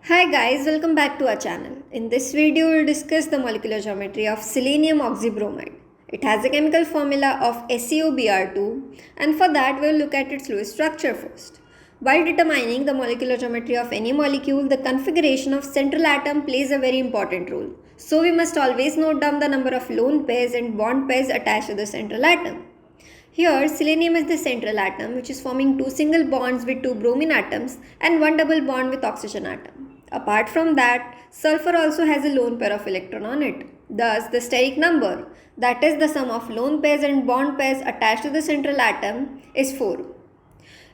Hi guys, welcome back to our channel. In this video, we'll discuss the molecular geometry of selenium oxybromide. It has a chemical formula of SeOBr2, and for that we'll look at its Lewis structure first. While determining the molecular geometry of any molecule, the configuration of central atom plays a very important role. So we must always note down the number of lone pairs and bond pairs attached to the central atom. Here, selenium is the central atom, which is forming two single bonds with two bromine atoms and one double bond with oxygen atom. Apart from that, sulfur also has a lone pair of electron on it. Thus, the steric number, that is the sum of lone pairs and bond pairs attached to the central atom, is 4.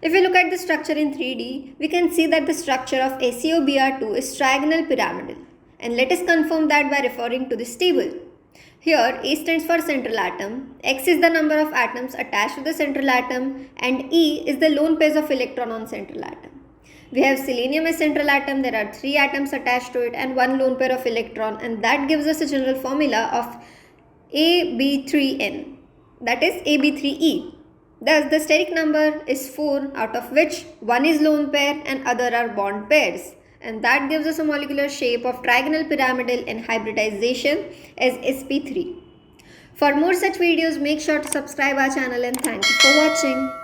If we look at the structure in 3D, we can see that the structure of SeOBr2 is trigonal pyramidal. And let us confirm that by referring to this table. Here, A stands for central atom, X is the number of atoms attached to the central atom, and E is the lone pairs of electron on central atom. We have selenium as central atom, there are 3 atoms attached to it and 1 lone pair of electron, and that gives us a general formula of AB3N, that is AB3E. Thus, the steric number is 4, out of which 1 is lone pair and other are bond pairs. And that gives us a molecular shape of trigonal pyramidal and hybridization as sp3. For more such videos, make sure to subscribe our channel and thank you for watching.